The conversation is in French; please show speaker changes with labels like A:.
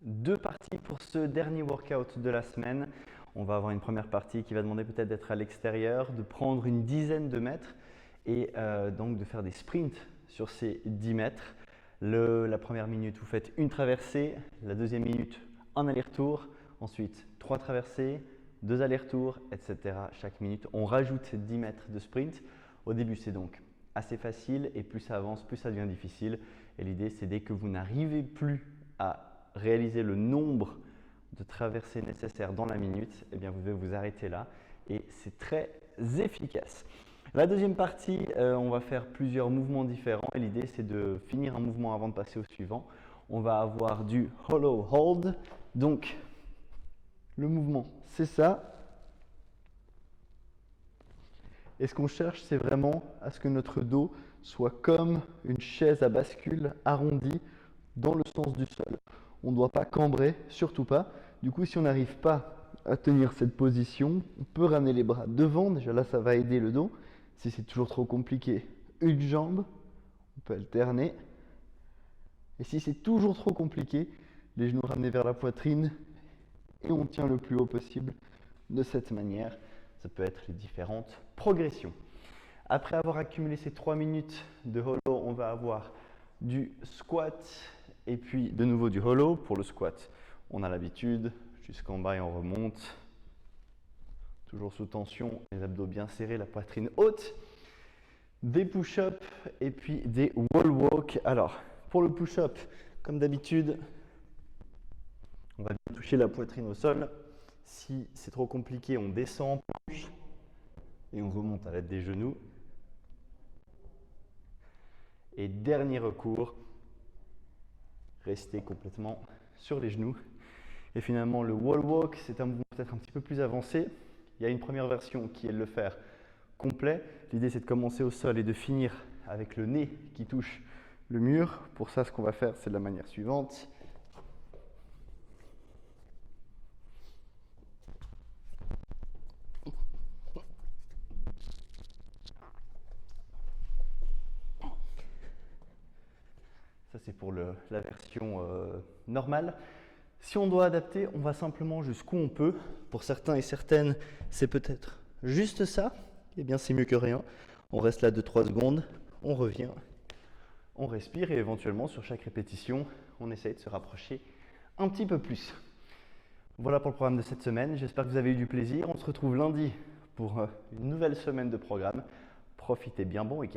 A: deux parties pour ce dernier workout de la semaine. On va avoir une première partie qui va demander peut-être d'être à l'extérieur, de prendre une dizaine de mètres et donc de faire des sprints sur ces 10 mètres. La première minute, vous faites une traversée. La deuxième minute, un aller-retour. Ensuite, 3 traversées, 2 allers-retours, etc. Chaque minute, on rajoute 10 mètres de sprint. Au début, c'est donc assez facile et plus ça avance, plus ça devient difficile. Et l'idée, c'est dès que vous n'arrivez plus à réaliser le nombre de traversées nécessaires dans la minute, eh bien, vous devez vous arrêter là et c'est très efficace. La deuxième partie, on va faire plusieurs mouvements différents et l'idée, c'est de finir un mouvement avant de passer au suivant. On va avoir du hollow hold. Donc, le mouvement, c'est ça. Et ce qu'on cherche, c'est vraiment à ce que notre dos soit comme une chaise à bascule arrondie dans le sens du sol. On ne doit pas cambrer, surtout pas. Du coup, si on n'arrive pas à tenir cette position, on peut ramener les bras devant. Déjà là, ça va aider le dos. Si c'est toujours trop compliqué, une jambe, on peut alterner. Et si c'est toujours trop compliqué, les genoux ramenés vers la poitrine et on tient le plus haut possible de cette manière. Ça peut être les différentes progressions. Après avoir accumulé ces 3 minutes de hollow, on va avoir du squat et puis de nouveau du hollow. Pour le squat, on a l'habitude, jusqu'en bas et on remonte. Toujours sous tension, les abdos bien serrés, la poitrine haute. Des push-ups et puis des wall walk. Alors, pour le push-up, comme d'habitude, on va bien toucher la poitrine au sol. Si c'est trop compliqué, on descend et on remonte à l'aide des genoux. Et dernier recours, rester complètement sur les genoux. Et finalement, le wall walk, c'est un mouvement peut-être un petit peu plus avancé. Il y a une première version qui est de le faire complet. L'idée, c'est de commencer au sol et de finir avec le nez qui touche le mur. Pour ça, ce qu'on va faire, c'est de la manière suivante. Ça, c'est pour la version normale. Si on doit adapter, on va simplement jusqu'où on peut. Pour certains et certaines, c'est peut-être juste ça. Eh bien, c'est mieux que rien. On reste là 2-3 secondes, on revient, on respire et éventuellement, sur chaque répétition, on essaye de se rapprocher un petit peu plus. Voilà pour le programme de cette semaine. J'espère que vous avez eu du plaisir. On se retrouve lundi pour une nouvelle semaine de programme. Profitez bien, bon week-end.